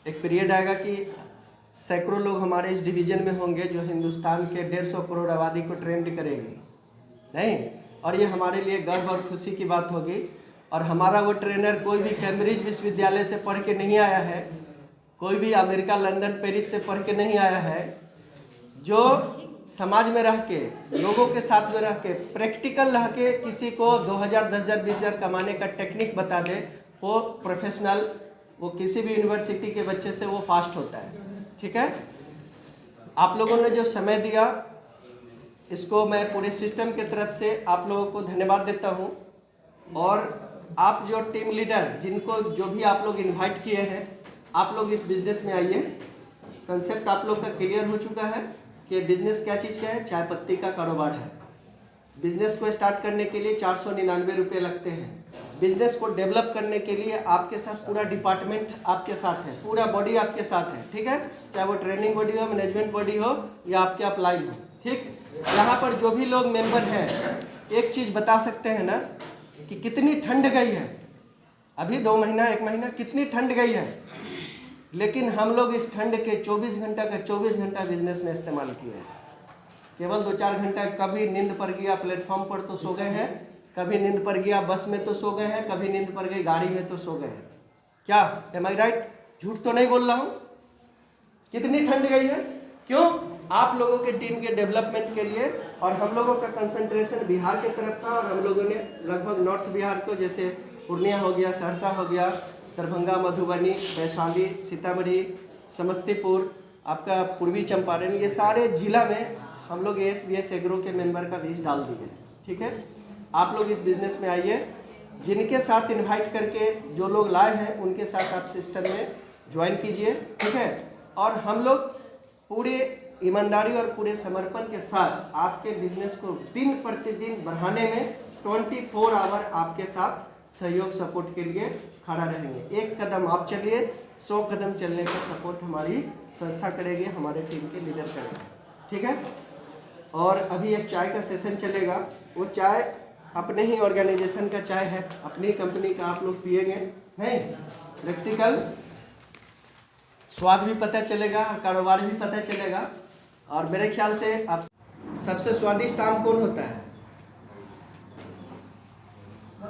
एक पीरियड आएगा कि सैकड़ों लोग हमारे इस डिवीज़न में होंगे जो हिंदुस्तान के 150 करोड़ आबादी को ट्रेंड करेंगे, नहीं। और ये हमारे लिए गर्व और खुशी की बात होगी। और हमारा वो ट्रेनर कोई भी कैम्ब्रिज विश्वविद्यालय से पढ़ के नहीं आया है, कोई भी अमेरिका, लंदन, पेरिस से पढ़ के नहीं आया है। जो समाज में रह के, लोगों के साथ में रह के, प्रैक्टिकल रह के किसी को 2000, 10,000, 20,000 कमाने का टेक्निक बता दे, वो प्रोफेशनल, वो किसी भी यूनिवर्सिटी के बच्चे से वो फास्ट होता है। ठीक है, आप लोगों ने जो समय दिया, इसको मैं पूरे सिस्टम की तरफ से आप लोगों को धन्यवाद देता हूँ। और आप जो टीम लीडर, जिनको जो भी आप लोग इनवाइट किए हैं, आप लोग इस बिज़नेस में आइए। कंसेप्ट आप लोग का क्लियर हो चुका है कि बिज़नेस क्या चीज़ का है, चाय पत्ती का कारोबार है। बिज़नेस को स्टार्ट करने के लिए 499 रुपये लगते हैं। बिज़नेस को डेवलप करने के लिए आपके साथ पूरा डिपार्टमेंट आपके साथ है, पूरा बॉडी आपके साथ है। ठीक है, चाहे वो ट्रेनिंग बॉडी हो, मैनेजमेंट बॉडी हो या आपके अपलाइन हो। ठीक, यहाँ पर जो भी लोग मेंबर हैं, एक चीज़ बता सकते हैं ना कि कितनी ठंड गई है। अभी 2 महीना, 1 महीना कितनी ठंड गई है, लेकिन हम लोग इस ठंड के 24 घंटा का 24 घंटा बिजनेस में इस्तेमाल किए हैं। केवल 2-4 घंटा कभी नींद पड़ गया प्लेटफॉर्म पर तो सो गए हैं, कभी नींद पड़ गया बस में तो सो गए हैं, कभी नींद पड़ गई गाड़ी में तो सो गए हैं। क्या एम आई राइट? झूठ तो नहीं बोल रहा हूँ। कितनी ठंड गई है, क्यों? आप लोगों के टीम के डेवलपमेंट के लिए। और हम लोगों का कंसंट्रेशन बिहार के तरफ था, और हम लोगों ने लगभग नॉर्थ बिहार को, जैसे पूर्णिया हो गया, सहरसा हो गया, दरभंगा, मधुबनी, वैशाली, सीतामढ़ी, समस्तीपुर, आपका पूर्वी चंपारण, ये सारे जिला में हम लोग ASBS एग्रो के मेंबर का बीज डाल दिए। ठीक है, आप लोग इस बिज़नेस में आइए। जिनके साथ इनवाइट करके जो लोग लाए हैं, उनके साथ आप सिस्टम में ज्वाइन कीजिए। ठीक है, और हम लोग पूरे ईमानदारी और पूरे समर्पण के साथ आपके बिजनेस को दिन प्रतिदिन बढ़ाने में 24 आवर आपके साथ सहयोग सपोर्ट के लिए खड़ा रहेंगे। एक कदम आप चलिए, 100 कदम चलने का सपोर्ट हमारी संस्था करेगी, हमारे टीम के लीडर करेंगे। ठीक है, और अभी एक चाय का सेशन चलेगा। वो चाय अपने ही ऑर्गेनाइजेशन का चाय है, अपनी कंपनी का आप लोग पिएंगे, नहीं प्रैक्टिकल स्वाद भी पता चलेगा, कारोबार भी पता चलेगा। और मेरे ख्याल से आप सबसे स्वादिष्ट आम कौन होता है?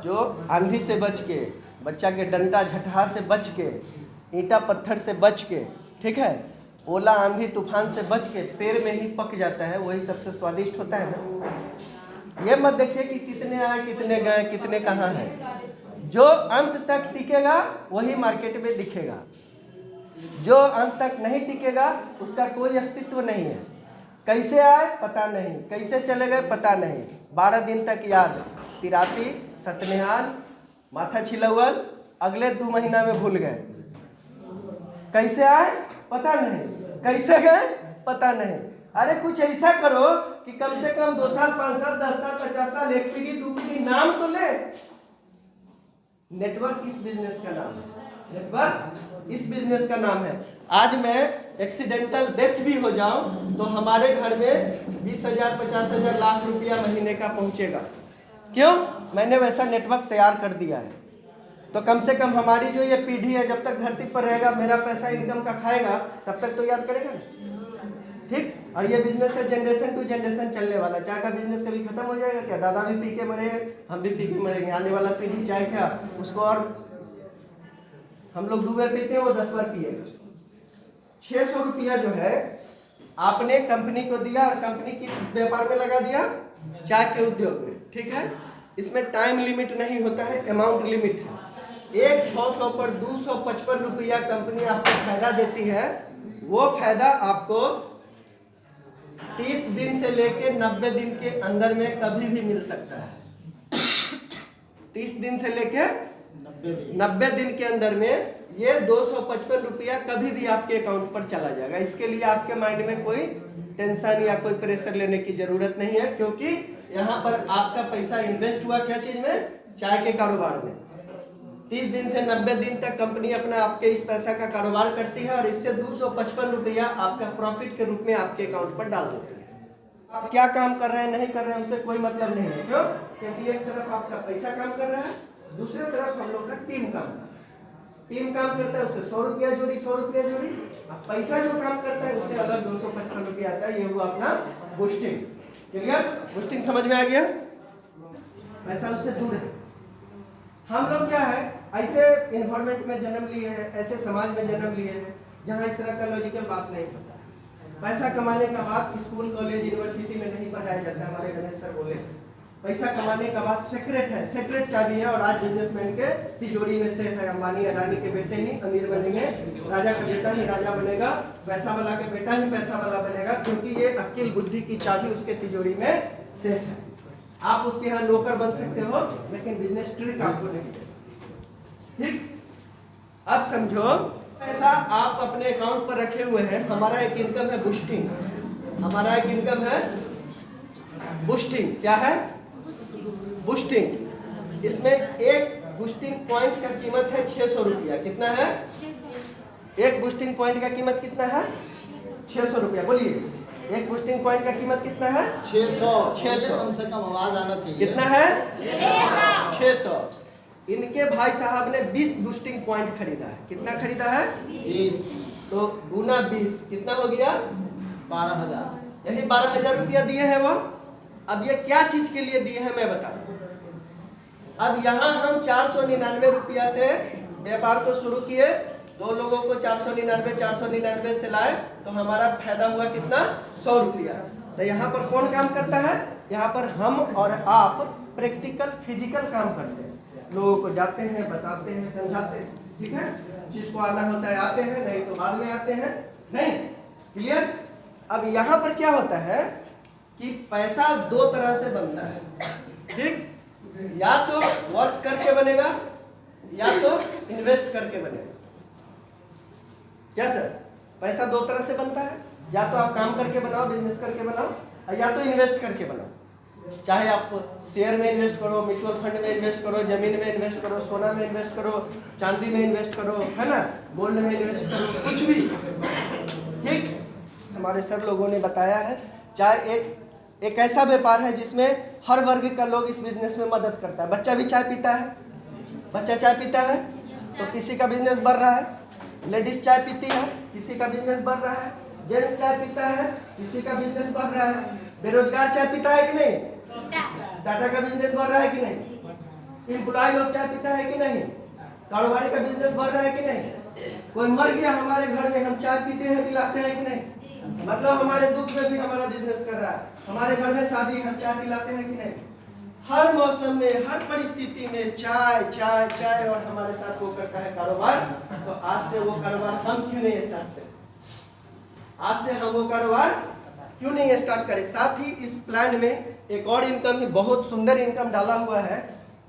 जो आंधी से बच के, बच्चा के डंडा झटहा से बच के, ईंटा पत्थर से बच के, ठीक है, ओला आंधी तूफान से बच के पेड़ में ही पक जाता है, वही सबसे स्वादिष्ट होता है ना। ये मत देखिए कि कितने आए, कितने गए, कितने कहाँ हैं। जो अंत तक टिकेगा वही मार्केट में दिखेगा, जो अंत तक नहीं टिकेगा उसका कोई अस्तित्व नहीं है। कैसे आए पता नहीं, कैसे चले गए पता नहीं। 12 दिन तक याद, तिराती, सतनेहाल, माथा छिलवल, अगले 2 महीना में भूल गए। कैसे आए पता नहीं, कैसे गए पता नहीं। अरे कुछ ऐसा करो कि कम से कम 2 साल, 5 साल, 10 साल, 50 साल, 1 पीढ़ी, 2 पीढ़ी नाम तो ले। नेटवर्क इस बिजनेस का नाम है, नेटवर्क इस बिजनेस का नाम है। आज मैं एक्सीडेंटल डेथ भी हो जाऊं तो हमारे घर में 20,000, 50,000, लाख रुपया महीने का पहुंचेगा। क्यों? मैंने वैसा नेटवर्क तैयार कर दिया है। तो कम से कम हमारी जो ये पीढ़ी है, जब तक धरती पर रहेगा, मेरा पैसा इनकम का खाएगा, तब तक तो याद करेगा ना। ठीक, और ये बिजनेस है जनरेशन टू जनरेशन चलने वाला। चाय का बिजनेस कभी खत्म हो जाएगा क्या? दादा भी पी के मरे, हम भी पी के मरेंगे। आने वाला पीढ़ी चाय क्या, उसको और हम लोग 2 बार पीते हैं, वो 10 बार पिएगा। 600 रुपया जो है आपने कंपनी को दिया, और कंपनी किस व्यापार में लगा दिया? चाय के उद्योग में। ठीक है, इसमें टाइम लिमिट नहीं होता है, अमाउंट लिमिट है। एक 600 पर 255 रुपया कंपनी आपको फायदा देती है। वो फायदा आपको 30 दिन से लेके 90 दिन के अंदर में कभी भी मिल सकता है। 30 दिन से लेके 90 दिन के अंदर में ये 255 रुपया कभी भी आपके अकाउंट पर चला जाएगा। इसके लिए आपके माइंड में कोई टेंशन या कोई प्रेशर लेने की जरूरत नहीं है, क्योंकि यहाँ पर आपका पैसा इन्वेस्ट हुआ क्या चीज में? चाय के कारोबार में। 30 दिन से 90 दिन तक कंपनी अपना आपके इस पैसा का कारोबार करती है, और इससे 255 रुपया आपका प्रॉफिट के रूप में आपके अकाउंट पर डाल देती है। आप क्या काम कर रहे हैं, नहीं कर रहे हैं, उससे कोई मतलब नहीं है। क्यों? क्योंकि एक तरफ आपका पैसा काम कर रहा है, दूसरी तरफ हम लोग का टीम काम कर रहा है। टीम काम करता है उससे 100 रुपया जोड़ी 100 रुपया जोड़ी। अब पैसा जो काम करता है उससे अलग 255 रुपया आता है। ये हुआ अपना बूस्टिंग। क्लियर? बूस्टिंग समझ में आ गया? पैसा उससे दूर है। हम लोग क्या है, ऐसे इन्वायरमेंट में जन्म लिए हैं, ऐसे समाज में जन्म लिए हैं जहाँ इस तरह का लॉजिकल बात नहीं होता है। पैसा कमाने का बात स्कूल कॉलेज यूनिवर्सिटी में नहीं पढ़ाया जाता है। हमारे गणेश सर बोले पैसा कमाने का बात सेक्रेट है, सेक्रेट चाबी है। और आज बिजनेसमैन के तिजोरी में सेफ है। अंबानी अडानी के बेटे ही अमीर बनेंगे, राजा का बेटा ही राजा बनेगा, पैसा वाला के बेटा ही पैसा वाला बनेगा, क्योंकि ये अक्ल बुद्धि की चाबी उसके तिजोरी में सेफ है। आप उसके यहाँ नौकर बन सकते हो लेकिन बिजनेस ट्रिक आपको नहीं देगा। ठीक? अब समझो, पैसा आप अपने अकाउंट पर रखे हुए हैं। हमारा एक इनकम है बूस्टिंग, हमारा एक इनकम है बूस्टिंग। क्या है? बूस्टिंग। इसमें एक बूस्टिंग पॉइंट का कीमत है 600 रुपया। कितना है? एक बूस्टिंग पॉइंट का कीमत कितना है? 600 रुपया। बोलिए, एक बूस्टिंग पॉइंट का कीमत कितना है? 600। कम से कम आवाज आना चाहिए। कितना है? 600। इनके भाई साहब ने 20 बूस्टिंग पॉइंट खरीदा है। कितना खरीदा है? 20। तो गुना 20 कितना हो गया? 12,000। यही 12,000 रुपया दिए हैं वो। अब ये क्या चीज के लिए दिए हैं मैं बता दूं। अब यहाँ हम 499 रुपया से व्यापार को शुरू किए। 2 लोगों को 499 से लाए तो हमारा फायदा हुआ कितना? 100 रुपया। तो यहाँ पर कौन काम करता है? यहाँ पर हम और आप प्रैक्टिकल फिजिकल काम करते हैं। लोगों को जाते हैं, बताते हैं, समझाते हैं। ठीक है? जिसको आना होता है आते हैं, नहीं तो बाद में आते हैं। नहीं? क्लियर? अब यहाँ पर क्या होता है कि पैसा 2 तरह से बनता है। ठीक? या तो वर्क करके बनेगा या तो इन्वेस्ट करके बनेगा। क्या सर? पैसा 2 तरह से बनता है। या तो आप काम करके बनाओ, बिजनेस करके बनाओ, या तो इन्वेस्ट करके बनाओ। चाहे आप शेयर में इन्वेस्ट करो, म्यूचुअल फंड में इन्वेस्ट करो, जमीन में इन्वेस्ट करो, सोना में इन्वेस्ट करो, चांदी में इन्वेस्ट करो, है ना, गोल्ड में इन्वेस्ट करो, कुछ भी। ठीक? हमारे सर लोगों ने बताया है। चाहे एक ऐसा व्यापार है जिसमें हर वर्ग का लोग इस बिजनेस में मदद करता है। बच्चा भी चाय पीता है, बच्चा चाय पीता है तो किसी का बिजनेस बढ़ रहा है। लेडीज चाय पीती है, किसी का बिजनेस बढ़ रहा है। जेंट्स चाय पीता है, किसी का बिजनेस बढ़ रहा है। बेरोजगार चाय पीता है कि नहीं? टाटा का बिजनेस बढ़ रहा है कि नहीं? एम्प्लॉय लोग चाय पीता है कि नहीं? कारोबारी का बिजनेस बढ़ रहा है कि नहीं? कोई मर गया हमारे घर में, हम चाय पीते हैं, पिलाते हैं कि नहीं? मतलब हमारे दुख में भी हमारा बिजनेस कर रहा है। हमारे घर में शादी, हम चाय पिलाते हैं कि नहीं? हर मौसम में, हर परिस्थिति में चाय चाय चाय। और हमारे साथ वो करता है कारोबार। तो आज से वो कारोबार हम क्यों नहीं स्टार्ट करें? आज से हम वो कारोबार क्यों नहीं स्टार्ट करें? साथ ही इस प्लान में एक और इनकम ही, बहुत सुंदर इनकम डाला हुआ है,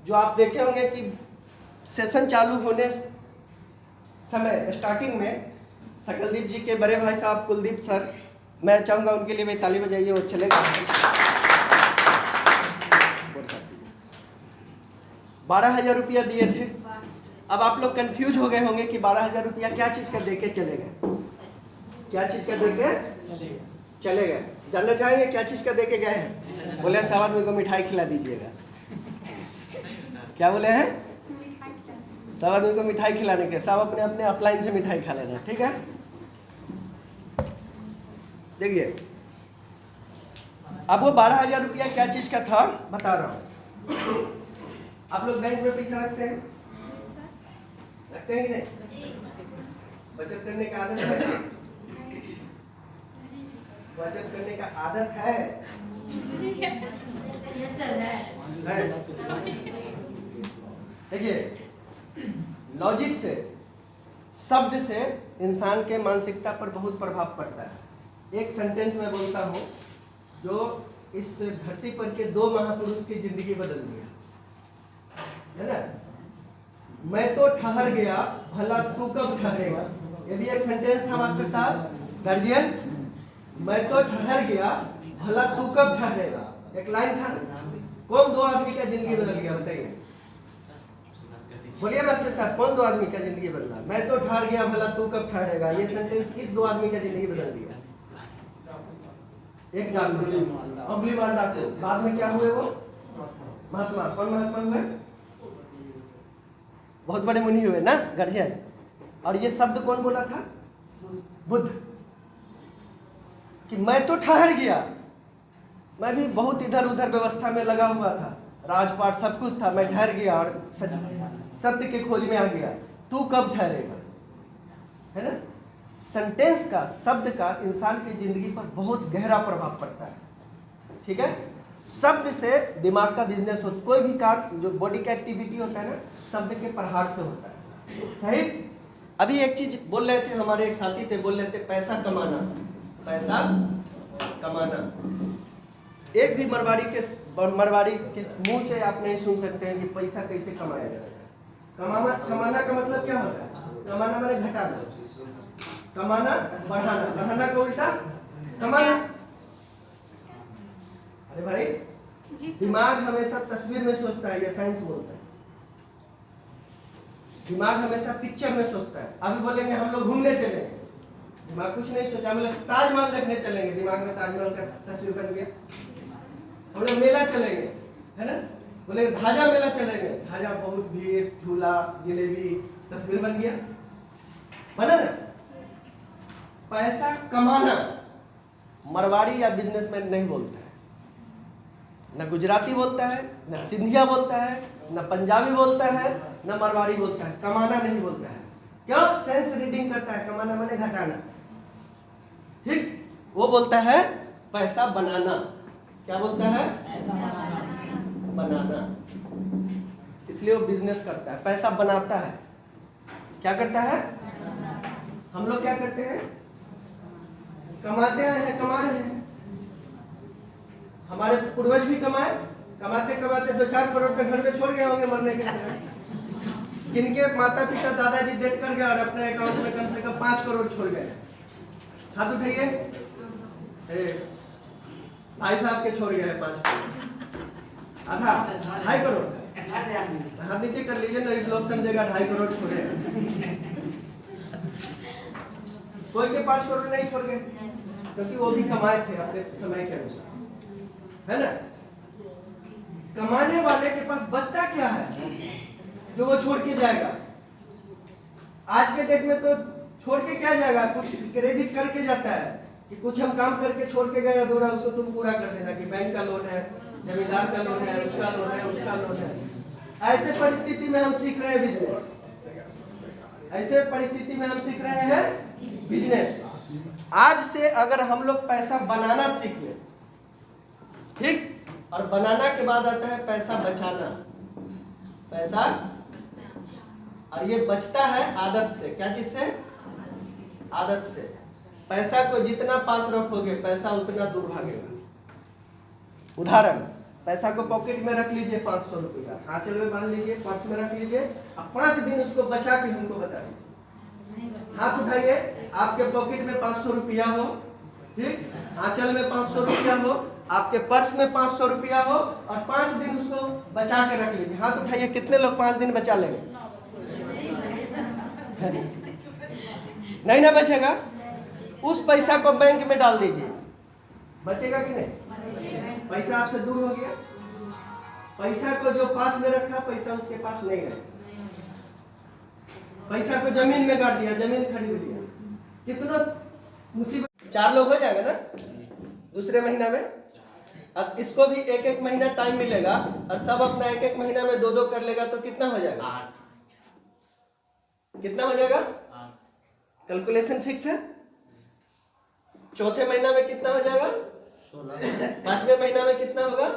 जो आप देखे होंगे कि सेशन चालू होने समय स्टार्टिंग में सकलदीप जी के बड़े भाई साहब कुलदीप सर, मैं चाहूँगा उनके लिए भी ताली बजाइए, वो चलेगा। 12,000 रुपया दिए थे। अब आप लोग कंफ्यूज हो गए होंगे कि 12,000 रुपया क्या चीज़ का दे के चले गए? क्या चीज़ का दे के चले गए? जानना चाहेंगे क्या चीज़ का दे के गए हैं? बोले सब आदमी को मिठाई खिला दीजिएगा। क्या बोले हैं? सब आदमी को मिठाई खिलाने के। सब अपने अपने अपलाइन से मिठाई खा लेना। ठीक है? देखिए, अब वो 12,000 रुपया क्या चीज का था बता रहा हूँ। आप लोग बैंक में पैसा रखते हैं? रखते हैं कि नहीं? बचत करने का आदत है? बचत करने का आदत है? देखिए, लॉजिक से, शब्द से इंसान के मानसिकता पर बहुत प्रभाव पड़ता है। एक सेंटेंस में बोलता हूँ जो इस धरती पर के 2 महापुरुष की जिंदगी बदल दिया, है ना। मैं तो ठहर गया, भला तू कब ठहरेगा। ये भी एक सेंटेंस था मास्टर साहब, गार्जियन। मैं तो ठहर गया, भला तू कब ठहरेगा, एक लाइन था। कौन 2 आदमी का जिंदगी बदल गया बताइए? बोलिए मास्टर साहब, कौन 2 आदमी का जिंदगी बदला? मैं तो ठहर गया, भला तू कब ठहरेगा। ये सेंटेंस किस 2 आदमी का जिंदगी बदल दिया? एक अम्बली मांडा को। बाद में क्या हुए वो? महात्मा। कौन महात्मा हुए? बहुत बड़े मुनि हुए ना, गार्जियन। और ये शब्द कौन बोला था? बुद्ध। कि मैं तो ठहर गया, मैं भी बहुत इधर उधर व्यवस्था में लगा हुआ था, राजपाट सब कुछ था, मैं ठहर गया और सत्य के खोज में आ गया। तू कब ठहरेगा? है ना? सेंटेंस का, शब्द का इंसान की जिंदगी पर बहुत गहरा प्रभाव पड़ता है। ठीक है? शब्द से दिमाग का बिजनेस होता है। कोई भी काम जो बॉडी का एक्टिविटी होता है ना, शब्द के प्रहार से होता है। सही? अभी एक चीज बोल रहे थे, हमारे एक साथी थे, बोल रहे थे पैसा कमाना, पैसा कमाना। एक भी मरवाड़ी के मुंह से आप नहीं सुन सकते हैं कि पैसा कैसे कमाया जाए। कमाना का मतलब क्या होता है? कमाना माने घटाना, कमाना बढ़ाना, बढ़ाना का उल्टा कमाना। अरे भाई, दिमाग हमेशा तस्वीर में सोचता है, ये साइंस बोलता है। दिमाग हमेशा पिक्चर में सोचता है। अभी बोलेंगे हम लोग घूमने चलेंगे, दिमाग कुछ नहीं सोचा। मतलब ताजमहल देखने चलेंगे, दिमाग में ताजमहल का तस्वीर बन गया। हम लोग मेला चलेंगे, है ना, बोले ध्वजा मेला चलेंगे, ध्वजा बहुत भीड़, झूला, जलेबी, तस्वीर बन गया, बना ना। पैसा कमाना मरवाड़ी या बिजनेसमैन नहीं बोलता है, न गुजराती बोलता है, न सिंधिया बोलता है, न पंजाबी बोलता है, न मरवाड़ी बोलता है। कमाना नहीं बोलता है। क्यों? सेंस रीडिंग करता है। कमाना माने घटाना। ठीक? वो बोलता है पैसा बनाना। क्या बोलता है? बनाना। इसलिए वो बिजनेस करता है, पैसा बनाता है। क्या करता है? हम लोग क्या करते हैं? कमाते हैं, कमा रहे हैं। हमारे पूर्वज भी कमाए, कमाते कमाते 2-4 करोड़ के घर में छोड़ गए होंगे मरने के समय। किनके माता पिता दादाजी डेथ कर गए और अपने अकाउंट में कम से कम 5 करोड़ छोड़ गए। हाथ उठाइए। भाई साहब के छोड़ गए 5 करोड़, आधा 2.5 करोड़। हाथ नीचे कर लीजिए, नहीं लोग समझेगा 2.5 करोड़ छोड़े। कोई के 5 करोड़ नहीं छोड़ गए, क्योंकि वो भी कमाए थे अपने समय के अनुसार, है ना। कमाने वाले के पास बचता क्या है जो वो छोड़ के जाएगा? आज के डेट में तो छोड़ के क्या जाएगा? कुछ क्रेडिट करके जाता है कि कुछ हम काम करके छोड़ के गए अधूरा, उसको तुम पूरा कर देना, कि बैंक का लोन है, जमींदार का लोन है, उसका लोन है, उसका लोन है। ऐसे परिस्थिति में हम सीख रहे हैं बिजनेस। ऐसे परिस्थिति में हम सीख रहे हैं बिजनेस। आज से अगर हम लोग पैसा बनाना सीख ले, ठीक, और बनाना के बाद आता है पैसा बचाना। पैसा, और ये बचता है आदत से। क्या चीज से? आदत से। पैसा को जितना पास रखोगे पैसा उतना दूर भागेगा। उदाहरण, पैसा को पॉकेट में रख लीजिए 500 रुपया, आंचल में बांध लीजिए, पर्स में रख लीजिए, अब 5 दिन उसको बचा के हमको बता दीजिए। हाथ उठाइए, आपके पॉकेट में 500 रुपया हो, ठीक, आंचल में 500 रुपया हो, आपके पर्स में 500 रुपया हो, और 5 दिन उसको बचा के रख लीजिए। हाथ उठाइए, कितने लोग 5 दिन बचा लेंगे? नहीं ना बचेगा। उस पैसा को बैंक में डाल दीजिए, बचेगा कि नहीं? पैसा आपसे दूर हो गया। पैसा को जो पास में रखा, पैसा उसके पास नहीं रहा। पैसा को जमीन में गाड़ दिया, जमीन खरीद लिया। कितना मुसीबत। 4 लोग हो जाएगा ना दूसरे महीना में। अब इसको भी 1-1 महीना टाइम मिलेगा, और सब अपना 1-1 महीना में 2-2 कर लेगा, तो कितना हो जाएगा? 8। कितना हो जाएगा? कैलकुलेशन फिक्स है। चौथे महीना में कितना हो जाएगा? 16। 5वें महीना में कितना होगा?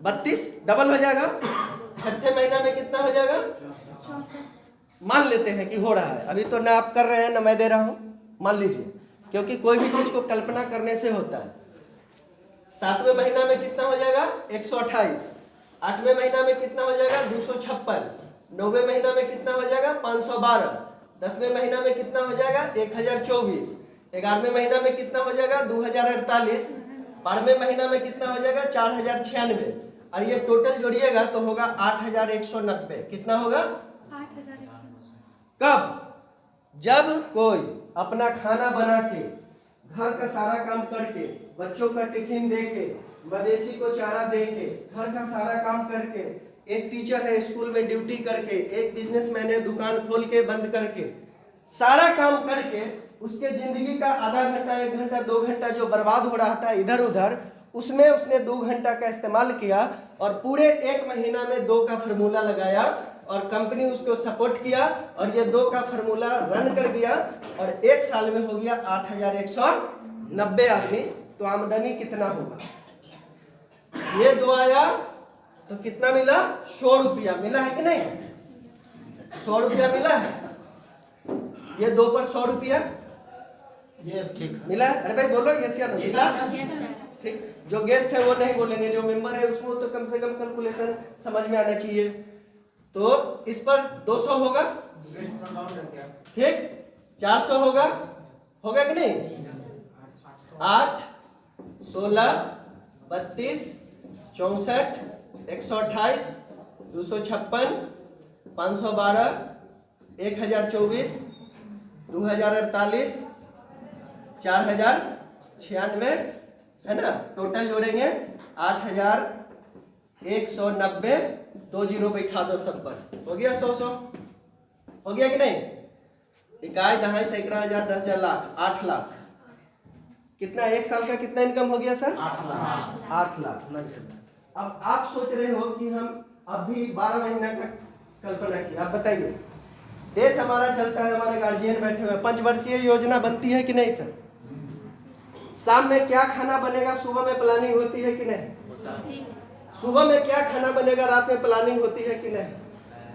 32, डबल हो जाएगा। 6ठे महीना में कितना हो जाएगा? मान लेते हैं कि हो रहा है। अभी तो ना आप कर रहे हैं ना मैं दे रहा हूं, मान लीजिए, क्योंकि कोई भी चीज को कल्पना करने से होता है। 7वें महीना में कितना हो जाएगा? 128। 8वें महीना में कितना हो जाएगा? 256। 9वें महीना में कितना हो जाएगा? 512। 10वें महीना में कितना हो जाएगा? 1024। 11वें महीना में कितना हो जाएगा? 2048। 12वें महीना में कितना हो जाएगा? 4096। और ये टोटल जोड़िएगा तो होगा 8190। कितना होगा? 8190। कब? जब कोई अपना खाना बना के, घर का सारा काम करके, बच्चों का टिफिन दे के, मवेशी को चारा दे के, घर का सारा काम करके, एक टीचर है स्कूल में ड्यूटी करके, एक बिजनेसमैन है दुकान खोल के बंद करके, सारा काम करके उसके जिंदगी का आधा घंटा 1 घंटा 2 घंटा जो बर्बाद हो रहा था इधर उधर, उसमें उसने 2 घंटा का इस्तेमाल किया और पूरे 1 महीना में 2 का फार्मूला लगाया और कंपनी उसको सपोर्ट किया और ये 2 का फार्मूला रन कर दिया और 1 साल में हो गया 8,190 आदमी। तो आमदनी कितना होगा? ये 2 आया तो कितना मिला? 100 रुपया मिला है कि नहीं? 100 रुपया मिला है। ये 2 पर 100 रुपया यस मिला है। अरे भाई बोलो यस या नो? मिला? Yes sir. ठीक, जो गेस्ट है वो नहीं बोलेंगे, जो मेंबर है उसको तो कम से कम कैलकुलेशन समझ में आना चाहिए। तो इस पर 200 होगा, ठीक, 400 होगा कि नहीं? 8, 16, 32, 64, 128, 256, 512, 1024, 2048, 4096 है ना। टोटल जोड़ेंगे 8,190, 2 जीरो बैठा दो सब पर, हो गया 100 हो गया कि नहीं? इकाई, दहाई, सैकड़ा, हजार, 10,000, लाख, 8 लाख। कितना 1 साल का कितना इनकम हो गया सर? 8 लाख। अब आप सोच रहे हो कि हम अभी 12 महीना का कल्पना की, आप बताइए, देश हमारा चलता है, हमारे गार्जियन बैठे हुए, 5 वर्षीय योजना बनती है कि नहीं सर? शाम में क्या खाना बनेगा, सुबह में प्लानिंग होती है कि नहीं? सुबह में क्या खाना बनेगा, रात में प्लानिंग होती है कि नहीं?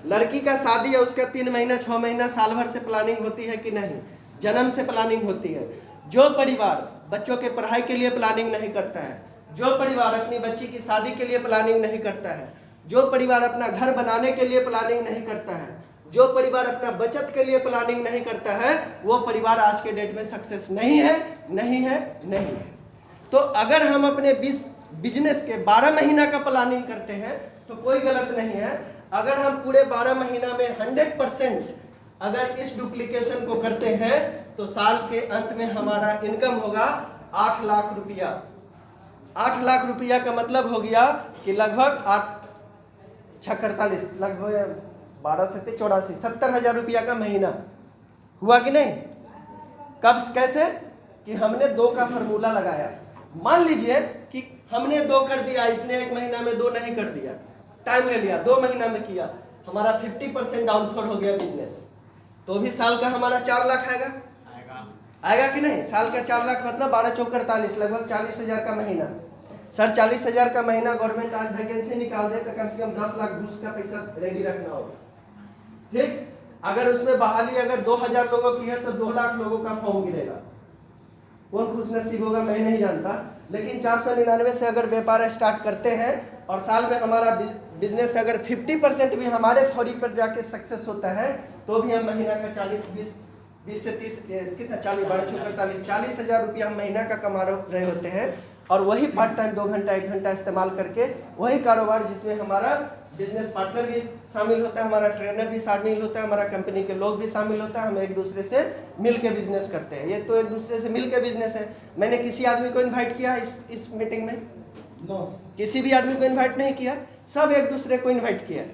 लड़की का शादी है, उसका 3 महीना 6 महीना साल भर से प्लानिंग होती है कि नहीं? जन्म से प्लानिंग होती है। जो परिवार बच्चों के पढ़ाई के लिए प्लानिंग नहीं करता है, जो परिवार अपनी बच्ची की शादी के लिए प्लानिंग नहीं करता है, जो परिवार अपना घर बनाने के लिए प्लानिंग नहीं करता है, जो परिवार अपना बचत के लिए प्लानिंग नहीं करता है, वो परिवार आज के डेट में सक्सेस नहीं है, नहीं है, नहीं है। तो अगर हम अपने बिजनेस के 12 महीना का प्लानिंग करते हैं तो कोई गलत नहीं है। अगर हम पूरे 12 महीना में 100% अगर इस डुप्लीकेशन को करते हैं तो साल के अंत में हमारा इनकम होगा 8 लाख रुपया। 8 लाख रुपया का मतलब हो गया कि लगभग 8×6=48, लगभग 12 से 84, 70,000 रुपया का महीना हुआ कि नहीं? कब, कैसे? कि हमने 2 का फार्मूला लगाया। मान लीजिए कि हमने 2 कर दिया, इसने 1 महीना में 2 नहीं कर दिया, टाइम ले लिया, 2 महीना में किया, हमारा 50% डाउनफॉल हो गया बिजनेस, तो भी साल का हमारा 4 लाख आएगा कि नहीं? साल का 4 लाख मतलब 12×4=48, लगभग 40,000 का महीना। सर 40,000 का महीना गवर्नमेंट आज वैकेंसी निकाल दे तो कम से कम 10 लाख घूस का पैसा रेडी रखना होगा, ठीक। अगर उसमें बहाली अगर 2,000 लोगों की है तो 2 लाख लोगों का फॉर्म गिरेगा। कौन खुश नसीब होगा मैं नहीं जानता, लेकिन 499 से अगर व्यापार स्टार्ट करते हैं और साल में हमारा बिजनेस अगर 50% भी हमारे थोड़ी पर जाके सक्सेस होता है तो भी हम महीना का 20 से 30 कितना 40,000 रुपया हम महीना का कमा रहे होते हैं। और वही पार्ट टाइम 2 घंटा 1 घंटा इस्तेमाल करके वही कारोबार जिसमें हमारा बिजनेस पार्टनर भी शामिल होता है, हमारा ट्रेनर भी शामिल होता है, हमारा कंपनी के लोग भी शामिल होता है, हम एक दूसरे से मिल के बिजनेस करते हैं। ये तो एक दूसरे से मिल के बिजनेस है। मैंने किसी आदमी को इन्वाइट किया इस मीटिंग में? नो। किसी भी आदमी को इन्वाइट नहीं किया, सब एक दूसरे को इन्वाइट किया है,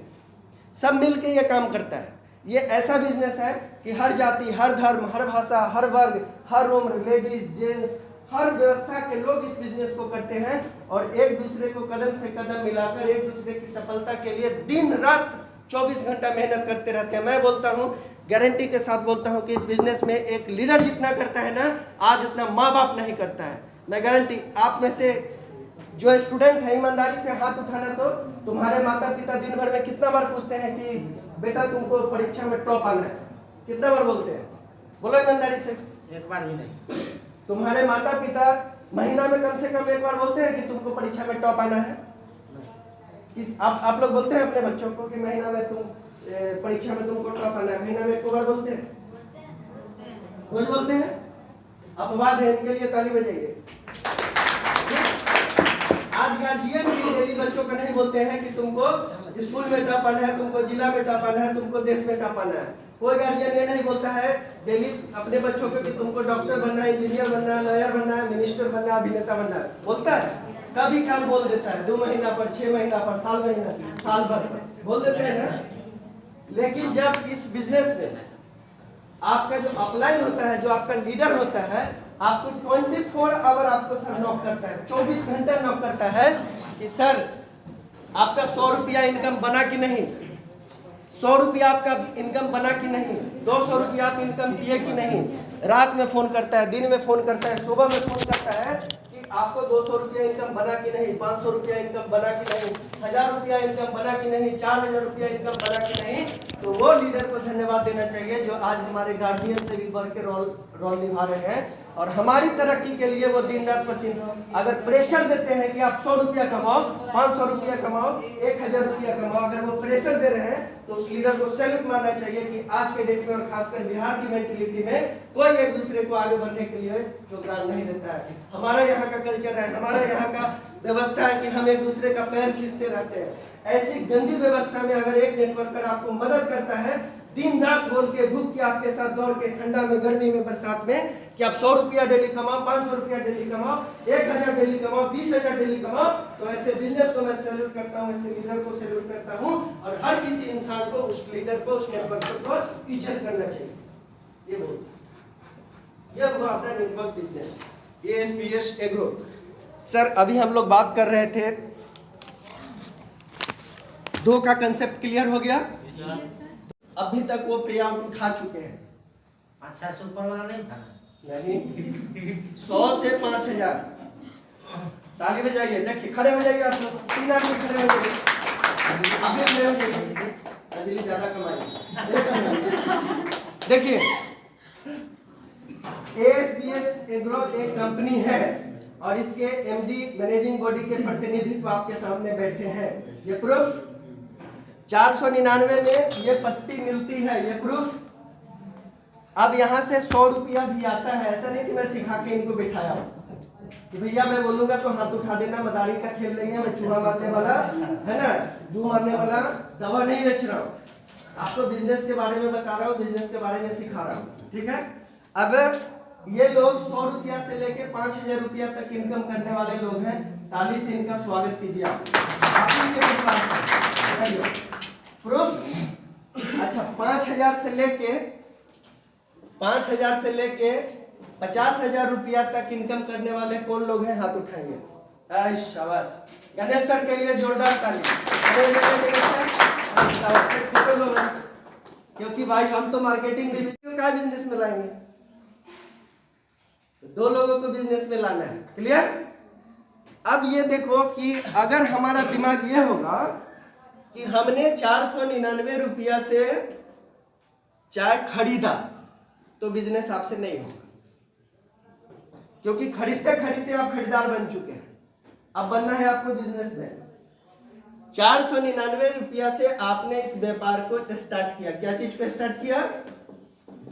सब मिल के ये काम करता है। ये ऐसा बिजनेस है कि हर जाति, हर धर्म, हर भाषा, हर वर्ग, हर उम्र, लेडीज, जेंट्स, हर व्यवस्था के लोग इस बिजनेस को करते हैं और एक दूसरे को कदम से कदम मिलाकर एक दूसरे की सफलता के लिए दिन रात 24 घंटा मेहनत करते रहते हैं। मैं बोलता हूँ, गारंटी के साथ बोलता हूँ कि इस बिजनेस में एक लीडर जितना करता है ना, आज उतना माँ बाप नहीं करता है। मैं गारंटी, आप में से जो स्टूडेंट है ईमानदारी से हाथ उठाना, तो तुम्हारे माता पिता दिन भर में कितना बार पूछते हैं कि बेटा तुमको परीक्षा में टॉप आना है? कितना बार बोलते हैं? बोलो ईमानदारी से। एक बार भी नहीं। तुम्हारे माता पिता महीना में कम से कम 1 बार बोलते हैं कि तुमको परीक्षा में टॉप आना है? आप लोग बोलते हैं अपने बच्चों को कि महीना में तुम परीक्षा में तुमको टॉप आना है? महीना में 1 बार बोलते हैं? रोज बोलते हैं? अपवाद है, इनके लिए ताली बजाइए। आज गार्जियन भी डेली बच्चों को नहीं बोलते हैं कि तुमको स्कूल में टॉप आना है, तुमको जिला में टॉप आना है, तुमको देश में टॉप आना है। कोई गार्जियन ये नहीं बोलता है डेली अपने बच्चों को कि तुमको डॉक्टर बनना है, इंजीनियर बनना है, लॉयर बनना है, मिनिस्टर बनना है, अभिनेता बनना है। बोलता है? कभी काल बोल देता है, 2 महीना पर, 6 महीना पर, साल भर पर बोल देते हैं ना। लेकिन जब इस बिजनेस में आपका जो अपलाइन होता है, जो आपका लीडर होता है, आपको 24 आवर आपको सर नॉक करता है, 24 घंटे नॉक करता है कि सर आपका 100 रुपया इनकम बना कि नहीं, 100 रुपया आपका इनकम बना कि नहीं, 200 रुपया आप इनकम दिए कि नहीं। रात में फोन करता है, दिन में फोन करता है, सुबह में फोन करता है कि आपको 200 रुपया इनकम बना कि नहीं, 500 रुपया इनकम बना कि नहीं, 1000 रुपया इनकम बना कि नहीं, 4000 रुपया इनकम बना कि नहीं। तो वो लीडर को धन्यवाद देना चाहिए जो आज हमारे गार्जियन से भी बढ़ के रोल निभा रहे हैं और हमारी तरक्की के लिए वो दिन रात पसीना। अगर प्रेशर देते हैं कि आप 100 रुपया कमाओ, 500 रुपया कमाओ, 1000 रुपया कमाओ, अगर वो प्रेशर दे रहे हैं तो उस लीडर को सैल्यूट मारना चाहिए कि आज के डेट में और खासकर बिहार की मेंटेलिटी में कोई एक दूसरे को आगे बढ़ने के लिए योगदान नहीं देता है। हमारा यहाँ का कल्चर है, हमारा यहाँ का व्यवस्था है कि हम एक दूसरे का पैर खींचते रहते हैं। ऐसी गंदी व्यवस्था में अगर एक नेटवर्कर आपको मदद करता है, दिन रात बोल के भूख के आपके साथ दौड़ के ठंडा में, गर्मी में, बरसात में कि आप 100 रुपया डेली कमाओ, 500 रुपया डेली कमाओ, 1000 डेली कमाओ, 20,000 डेली कमाओ, तो ऐसे बिजनेस को मैं सैल्यूट करता हूँ, ऐसे लीडर को सैल्यूट करता हूँ। और हर किसी इंसान को उस लीडर को, उस नेटवर्कर को इज्जत करना चाहिए। ये हुआ अपना network business, ASBS agro. Sir अभी हम लोग बात कर रहे थे, 2 का कंसेप्ट क्लियर हो गया। अभी तक वो पे आउट उठा चुके हैं। अच्छा सुपर वाला नहीं था नहीं, 100 से 5000। ताली बजाइए, देखिए खड़े हो जाइए आप लोग, 3 आदमी खड़े हो जाइए। अभी खड़े हो जाइए, अंजलि ज्यादा कमाई। देखिए ASBS एग्रो एक कंपनी है और इसके MD मैनेजिंग बॉडी के प्रतिनिधित्व आपके सामने बैठे हैं। ये प्रूफ 499 में ये पत्ती मिलती है, ये प्रूफ। अब यहाँ से 100 रुपया भी आता है। ऐसा नहीं कि मैं सिखा के इनको बिठाया कि भैया मैं बोलूंगा तो हाथ उठा देना, मदारी का खेल नहीं है, मैं चूहा मारने वाला है ना, जू मारने वाला दवा नहीं बेच रहा हूँ। आपको बिजनेस के बारे में बता रहा हूँ, बिजनेस के बारे में सिखा रहा हूँ, ठीक है। अब ये लोग 100 रुपया से लेके 5000 रुपया तक इनकम करने वाले लोग हैं। ताली से इनका स्वागत कीजिए आप। प्रूफ अच्छा, 5000 से लेके 50,000 रुपया तक इनकम करने वाले कौन लोग हैं, हाथ उठाएंगे। शाबाश, गणेश सर के लिए जोरदार ताली। छोटे लोग हैं, क्योंकि भाई हम तो मार्केटिंग डिवीजन का बिजनेस में लाएंगे, 2 लोगों को बिजनेस में लाना है। क्लियर। अब ये देखो कि अगर हमारा दिमाग ये होगा कि हमने 499 रुपया से चाय खरीदा तो बिजनेस आपसे नहीं होगा, क्योंकि खरीदते खरीदते आप खरीदार बन चुके हैं। अब बनना है आपको बिजनेसमैन। 499 रुपया से आपने इस व्यापार को स्टार्ट किया। क्या चीज को स्टार्ट किया?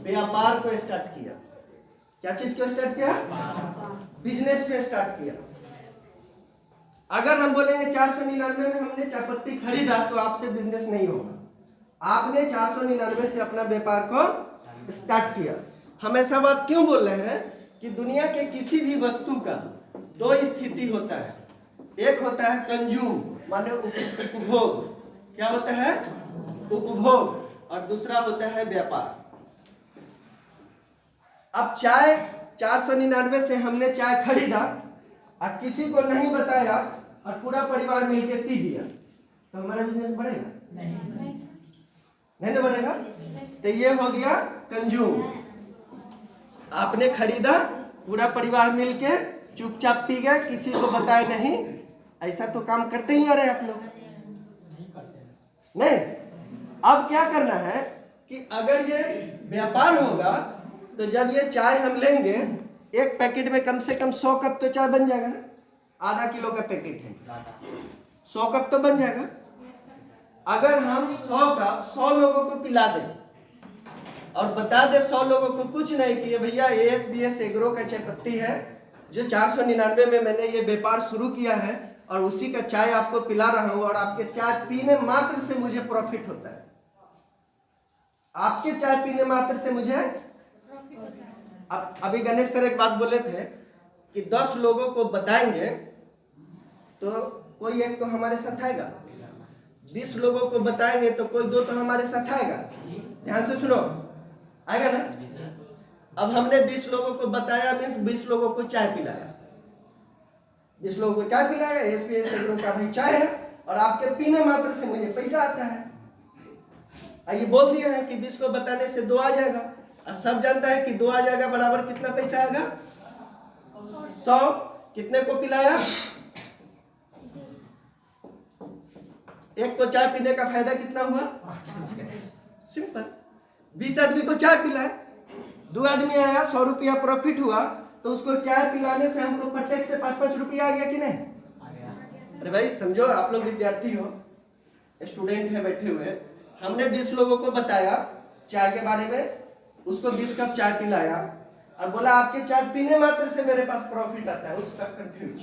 व्यापार को स्टार्ट किया। क्या चीज को स्टार्ट किया? बिजनेस को स्टार्ट किया। अगर हम बोलेंगे 499 में हमने चाय पत्ती खरीदा तो आपसे बिजनेस नहीं होगा। आपने 499 से अपना व्यापार को स्टार्ट किया। हम ऐसा बात क्यों बोल रहे हैं कि दुनिया के किसी भी वस्तु का 2 स्थिति होता है। एक होता है कंज्यूम, माने उपभोग। क्या होता है? उपभोग। और दूसरा होता है व्यापार। अब चाय 499 से हमने चाय खरीदा और किसी को नहीं बताया और पूरा परिवार मिलके पी दिया तो हमारा बिजनेस बढ़ेगा? नहीं बढ़ेगा। तो ये हो गया कंज्यूम। आपने खरीदा, पूरा परिवार मिलके चुपचाप पी गए, किसी को बताए नहीं। ऐसा तो काम करते ही आ रहे आप लोग, नहीं। अब क्या करना है कि अगर ये व्यापार होगा तो जब ये चाय हम लेंगे, एक पैकेट में कम से कम 100 कप तो चाय बन जाएगा ना। आधा किलो का पैकेट है, 100 कप तो बन जाएगा। अगर हम 100 कप 100 लोगों को पिला दें और बता दे 100 लोगों को कुछ नहीं कि ये भैया ASBS एग्रो का चाय पत्ती है जो 499 में मैंने ये व्यापार शुरू किया है और उसी का चाय आपको पिला रहा हूं और आपके चाय पीने मात्र से मुझे प्रॉफिट होता है। आपके चाय पीने मात्र से मुझे अभी गणेश सर एक बात बोले थे कि 10 लोगों को बताएंगे तो कोई एक तो हमारे साथ आएगा, 20 लोगों को बताएंगे तो कोई 2 तो हमारे साथ आएगा। ध्यान से सुनो, आएगा ना। अब हमने 20 लोगों को बताया, मीन्स 20 लोगों को चाय पिलाया, 20 लोगों को चाय पिलाया, एसपीएस एग्रो का भी चाय है और आपके पीने मात्र से मुझे पैसा आता है। ये बोल दिए हैं कि 20 को बताने से 2 आ जाएगा, और सब जानता है कि 2 आ जाएगा बराबर कितना पैसा आएगा 100। कितने को पिलाया? एक को चाय पीने का फायदा कितना हुआ? सिंपल। 20 आदमी को चाय पिलाए, 2 आदमी आया, 100 रुपया प्रॉफिट हुआ, तो उसको चाय पिलाने से हमको प्रत्येक से 5-5 रुपया आ गया कि नहीं? अरे भाई समझो, आप लोग विद्यार्थी हो, स्टूडेंट है बैठे हुए, हमने 20 लोगों को बताया चाय के बारे में, उसको 20 कप चाय पिलाया और बोला आपके चाय पीने मात्र से मेरे पास प्रॉफिट आता है। उसका कंफ्यूज,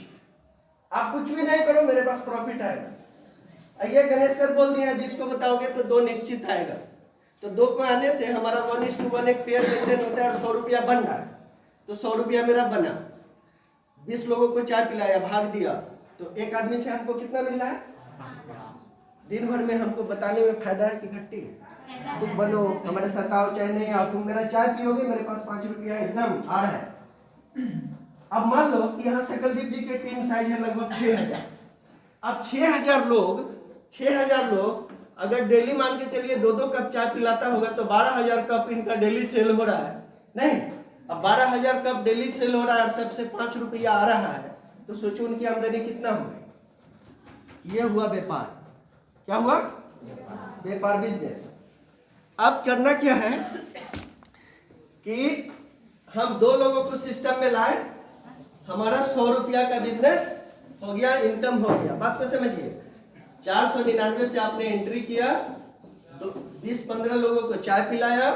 आप कुछ भी नहीं करो मेरे पास प्रॉफिट आएगा। ये गणेश सर बोल दिया 20 को बताओगे तो 2 निश्चित आएगा, तो 2 को आने से हमारा 1:1 एक पेयर मेंटेन होता है और 100 रुपया बन रहा है, तो 100 रुपया मेरा बना। 20 लोगों को चाय पिलाया, भाग दिया, तो एक आदमी से हमको कितना मिल रहा है? दिन भर में हमको बताने में फायदा है कि घट्टी? तुम बनो हमारे साथ आओ, चाहे नहीं आओ, तुम मेरा चाय पियोगे, मेरे पास 5 रुपया एकदम आ रहा है। अब मान लो कि यहाँ सकलदीप जी के टीम साइज है लगभग 6000। अब 6000 लोग अगर डेली मान के चलिए 2-2 कप चाय पिलाता होगा तो 12000 कप इनका डेली सेल हो रहा है, नहीं? अब 12000 कप डेली सेल हो रहा है और सबसे 5 रुपया आ रहा है, तो सोचो उनकी आमदनी कितना होगी। ये हुआ व्यापार। क्या हुआ? व्यापार, बिजनेस। अब करना क्या है कि हम 2 लोगों को सिस्टम में लाए, हमारा 100 रुपया का बिजनेस हो गया, इनकम हो गया। बात को समझिए, 499 से आपने एंट्री किया, तो 20-15 लोगों को चाय पिलाया,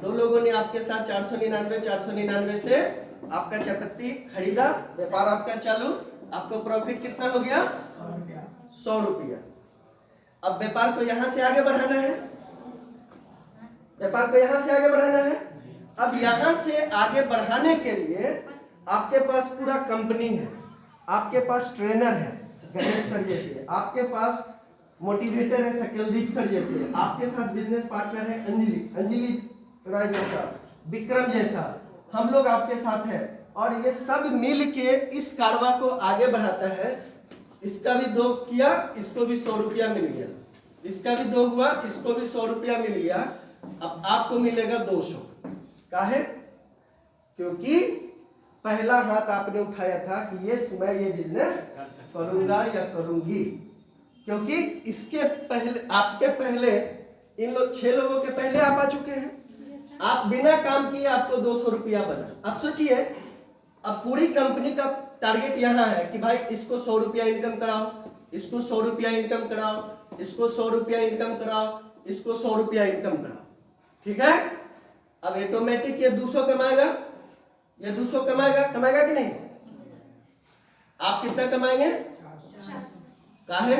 2 लोगों ने आपके साथ 499 से आपका चायपत्ती खरीदा, व्यापार आपका चालू, आपको प्रॉफिट कितना हो गया? 100 रुपया। अब व्यापार को यहां से आगे बढ़ाना है, व्यापार को यहां से आगे बढ़ाना है। अब यहां से आगे बढ़ाने के लिए आपके पास पूरा कंपनी है, आपके पास ट्रेनर है गणेश सर जैसे, आपके पास मोटिवेटर है सकलदीप सर जैसे, आपके साथ बिजनेस पार्टनर है अंजलि राय जैसा, विक्रम जैसा, हम लोग आपके साथ है, और ये सब मिल के इस कारवा को आगे बढ़ाता है। इसका भी 2 किया, इसको भी 100 रुपया मिल गया, इसका भी 2 हुआ, इसको भी 100 रुपया मिल गया। अब आपको मिलेगा 200। काहे? क्योंकि पहला हाथ आपने उठाया था कि यस मैं ये बिजनेस करूंगा या करूंगी, क्योंकि इसके पहले, आपके पहले इन 6 लोगों के पहले आप आ चुके हैं, आप बिना काम किए आपको 200 रुपया बना। अब सोचिए, अब पूरी कंपनी का टारगेट यहाँ है कि भाई इसको 100 रुपया इनकम कराओ, इसको 100 रुपया इनकम कराओ, इसको 100 रुपया इनकम कराओ, इसको 100 रुपया इनकम कराओ, ठीक है? अब ऑटोमेटिक ये 200 कमाएगा, ये 200 कमाएगा कि नहीं? आप कितना कमाएंगे? काहे?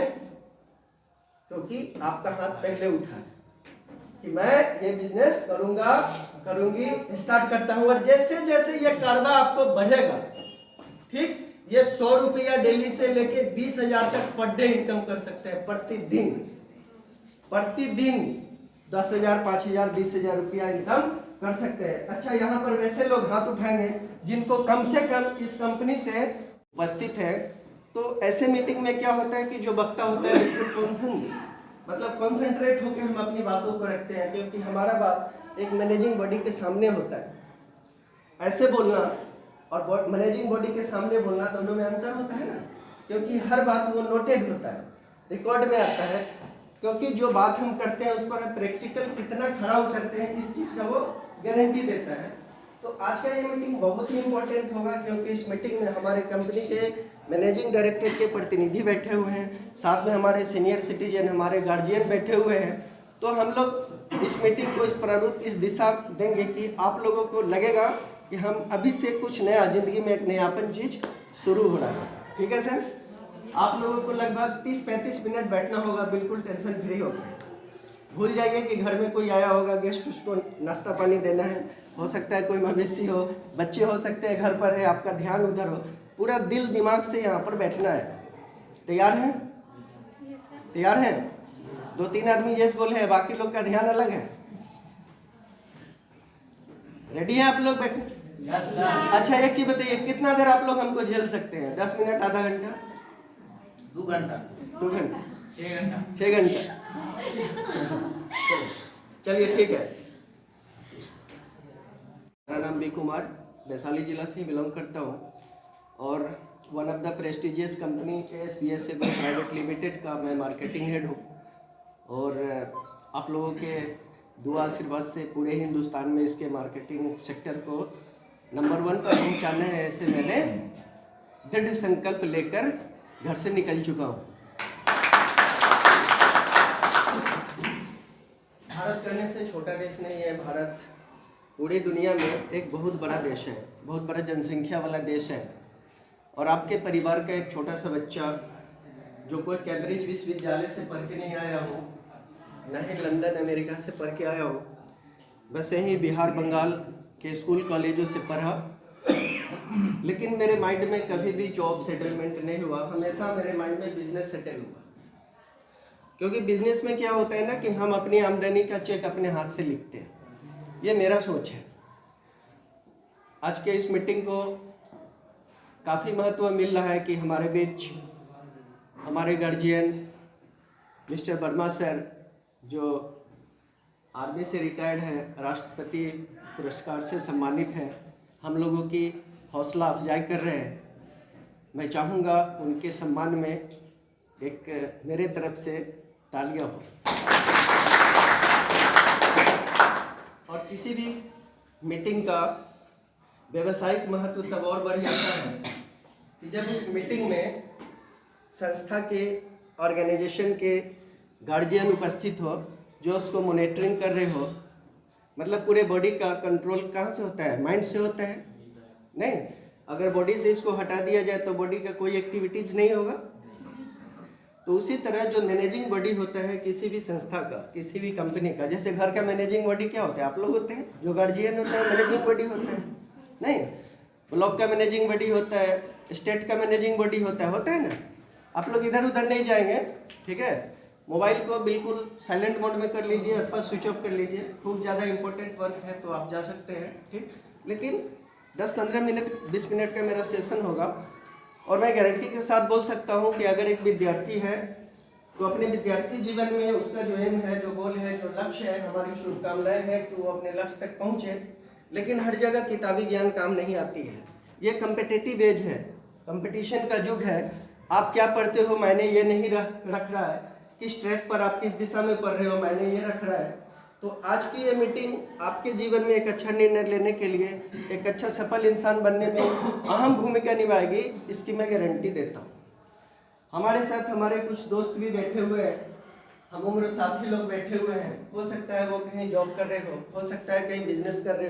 क्योंकि आपका हाथ पहले उठा है कि मैं ये बिजनेस करूंगी, स्टार्ट करता हूं। और जैसे जैसे ये कारवा आपको बढ़ेगा, ठीक, ये 100 रुपया डेली से लेके 20,000 तक पर डे इनकम कर सकते हैं। प्रतिदिन 10,000, 5,000, 20,000 रुपया इनकम कर सकते हैं। अच्छा, यहाँ पर वैसे लोग हाथ उठाएंगे जिनको कम से कम इस कंपनी से उपस्थित है। तो ऐसे मीटिंग में क्या होता है कि जो वक्ता होता है बिल्कुल कॉन्सेंट्रेट होकर हम अपनी बातों को रखते हैं, क्योंकि हमारा बात एक मैनेजिंग बॉडी के सामने होता है। ऐसे बोलना और मैनेजिंग बॉडी के सामने बोलना दोनों में अंतर होता है ना, क्योंकि हर बात वो नोटेड होता है, रिकॉर्ड में आता है, क्योंकि जो बात हम करते हैं उस पर हम प्रैक्टिकल कितना खरा उतरते हैं इस चीज़ का वो गारंटी देता है। तो आज का ये मीटिंग बहुत ही इम्पोर्टेंट होगा, क्योंकि इस मीटिंग में हमारे कंपनी के मैनेजिंग डायरेक्टर के प्रतिनिधि बैठे हुए हैं, साथ में हमारे सीनियर सिटीजन, हमारे गार्जियन बैठे हुए हैं। तो हम लोग इस मीटिंग को इस प्रारूप, इस दिशा देंगे कि आप लोगों को लगेगा कि हम अभी से कुछ नया, ज़िंदगी में एक नयापन चीज़ शुरू हो रहा है। ठीक है सर? आप लोगों को लगभग 30-35 मिनट बैठना होगा, बिल्कुल टेंशन फ्री होकर। भूल जाइए कि घर में कोई आया होगा गेस्ट, उसको नाश्ता पानी देना है, हो सकता है कोई मवेशी हो, बच्चे हो सकते हैं घर पर है, आपका ध्यान उधर हो। पूरा दिल दिमाग से यहाँ पर बैठना है। तैयार हैं? तैयार हैं? 2-3 आदमी यस बोले हैं, बाकी लोग का ध्यान अलग है। रेडी हैं आप लोग बैठने? अच्छा एक चीज बताइए, कितना देर आप लोग हमको झेल सकते हैं? 10 मिनट, आधा घंटा, 2 घंटा, 2 घंटा, 6 घंटा, 6 घंटा? चलिए ठीक है। मेरा नाम बी कुमार, वैशाली जिला से ही बिलोंग करता हूँ और one of the prestigious company ASPS private limited का मैं मार्केटिंग हेड हूँ। और आप लोगों के दुआ आशीर्वाद से पूरे हिंदुस्तान में इसके मार्केटिंग सेक्टर को नंबर 1 पर पहुँचाना है, ऐसे मैंने दृढ़ संकल्प लेकर घर से निकल चुका हूँ। भारत कहने से छोटा देश नहीं है। भारत पूरी दुनिया में एक बहुत बड़ा देश है, बहुत बड़ा जनसंख्या वाला देश है। और आपके परिवार का एक छोटा सा बच्चा जो कोई कैम्ब्रिज विश्वविद्यालय से पढ़ के नहीं आया हो, न ही लंदन अमेरिका से पढ़ के आया हो, बस यहीं बिहार बंगाल के स्कूल कॉलेजों से पढ़ा, लेकिन मेरे माइंड में कभी भी जॉब सेटलमेंट नहीं हुआ। हमेशा मेरे माइंड में बिजनेस सेटल हुआ। क्योंकि बिजनेस में क्या होता है ना कि हम अपनी आमदनी का चेक अपने हाथ से लिखते हैं। ये मेरा सोच है। आज के इस मीटिंग को काफ़ी महत्व मिल रहा है कि हमारे बीच हमारे गार्जियन मिस्टर वर्मा सर, जो आर्मी से रिटायर्ड हैं, राष्ट्रपति पुरस्कार से सम्मानित हैं, हम लोगों की हौसला अफजाई कर रहे हैं। मैं चाहूँगा उनके सम्मान में एक मेरे तरफ से तालियां हो। और किसी भी मीटिंग का व्यवसायिक महत्व तब और बढ़ जाता है कि जब उस मीटिंग में संस्था के, ऑर्गेनाइजेशन के गार्जियन उपस्थित हो, जो उसको मॉनिटरिंग कर रहे हो। मतलब पूरे बॉडी का कंट्रोल कहाँ से होता है? माइंड से होता है? नहीं। अगर बॉडी से इसको हटा दिया जाए तो बॉडी का कोई एक्टिविटीज नहीं होगा। तो उसी तरह जो मैनेजिंग बॉडी होता है किसी भी संस्था का, किसी भी कंपनी का, जैसे घर का मैनेजिंग बॉडी क्या होता है? आप लोग होते हैं। जो गार्जियन होता है मैनेजिंग बॉडी होता है। नहीं, ब्लॉक का मैनेजिंग बॉडी होता है, स्टेट का मैनेजिंग बॉडी होता है ना। आप लोग इधर उधर नहीं जाएंगे, ठीक है। मोबाइल को बिल्कुल साइलेंट मोड में कर लीजिए अथवा स्विच ऑफ कर लीजिए। खूब ज़्यादा इंपॉर्टेंट वर्क है तो आप जा सकते हैं, ठीक। लेकिन 10-15 मिनट 20 मिनट का मेरा सेशन होगा और मैं गारंटी के साथ बोल सकता हूँ कि अगर एक विद्यार्थी है तो अपने विद्यार्थी जीवन में उसका जो एम है, जो गोल है, जो लक्ष्य है, हमारी शुभकामनाएं हैं कि वो अपने लक्ष्य तक पहुँचे। लेकिन हर जगह किताबी ज्ञान काम नहीं आती है। ये कम्पिटिटिव एज है, कंपटीशन का युग है। आप क्या पढ़ते हो मायने ये नहीं रख रहा है, किस ट्रैक पर आप किस दिशा में पढ़ रहे हो मायने ये रख रहा है। तो आज की ये मीटिंग आपके जीवन में एक अच्छा निर्णय लेने के लिए, एक अच्छा सफल इंसान बनने में अहम भूमिका निभाएगी, इसकी मैं गारंटी देता हूँ। हमारे साथ हमारे कुछ दोस्त भी बैठे हुए हैं, हम उम्र साथी लोग बैठे हुए हैं। हो सकता है वो कहीं जॉब कर रहे हो सकता है कहीं बिजनेस कर रहे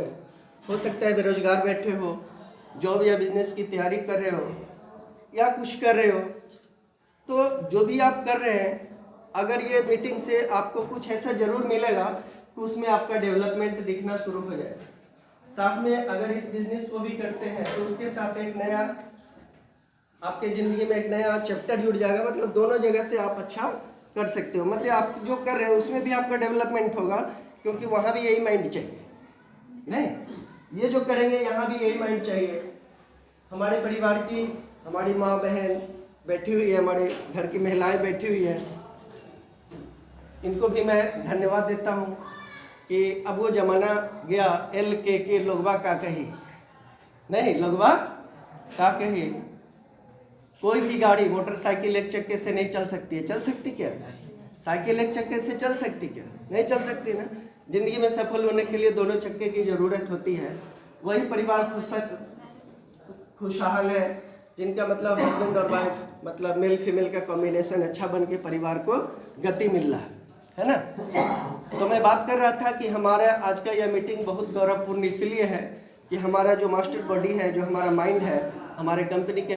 हो सकता है बेरोजगार बैठे हो, जॉब या बिजनेस की तैयारी कर रहे हो या कुछ कर रहे हो। तो जो भी आप कर रहे हैं, अगर ये मीटिंग से आपको कुछ ऐसा जरूर मिलेगा कि उसमें आपका डेवलपमेंट दिखना शुरू हो जाए। साथ में अगर इस बिजनेस को भी करते हैं तो उसके साथ एक नया आपके ज़िंदगी में एक नया चैप्टर जुड़ जाएगा। मतलब दोनों जगह से आप अच्छा कर सकते हो। मतलब आप जो कर रहे हो उसमें भी आपका डेवलपमेंट होगा, क्योंकि वहाँ भी यही माइंड चाहिए। नहीं, ये जो करेंगे यहाँ भी यही माइंड चाहिए। हमारे परिवार की, हमारी माँ बहन बैठी हुई है, हमारे घर की महिलाएं बैठी हुई है, इनको भी मैं धन्यवाद देता हूँ कि अब वो ज़माना गया LKK लोगवा का कही नहीं, लोगवा का कही। कोई भी गाड़ी मोटरसाइकिल एक चक्के से नहीं चल सकती है। चल सकती क्या? साइकिल एक चक्के से चल सकती क्या? नहीं चल सकती ना। जिंदगी में सफल होने के लिए दोनों चक्के की ज़रूरत होती है। वही परिवार खुशहाल है जिनका मतलब हस्बैंड और वाइफ, मतलब मेल फीमेल का कॉम्बिनेशन अच्छा बन के परिवार को गति मिल रहा है ना। तो मैं बात कर रहा था कि हमारा आज का यह मीटिंग बहुत गौरवपूर्ण इसलिए है कि हमारा जो मास्टर बॉडी है, जो हमारा माइंड है, हमारे कंपनी के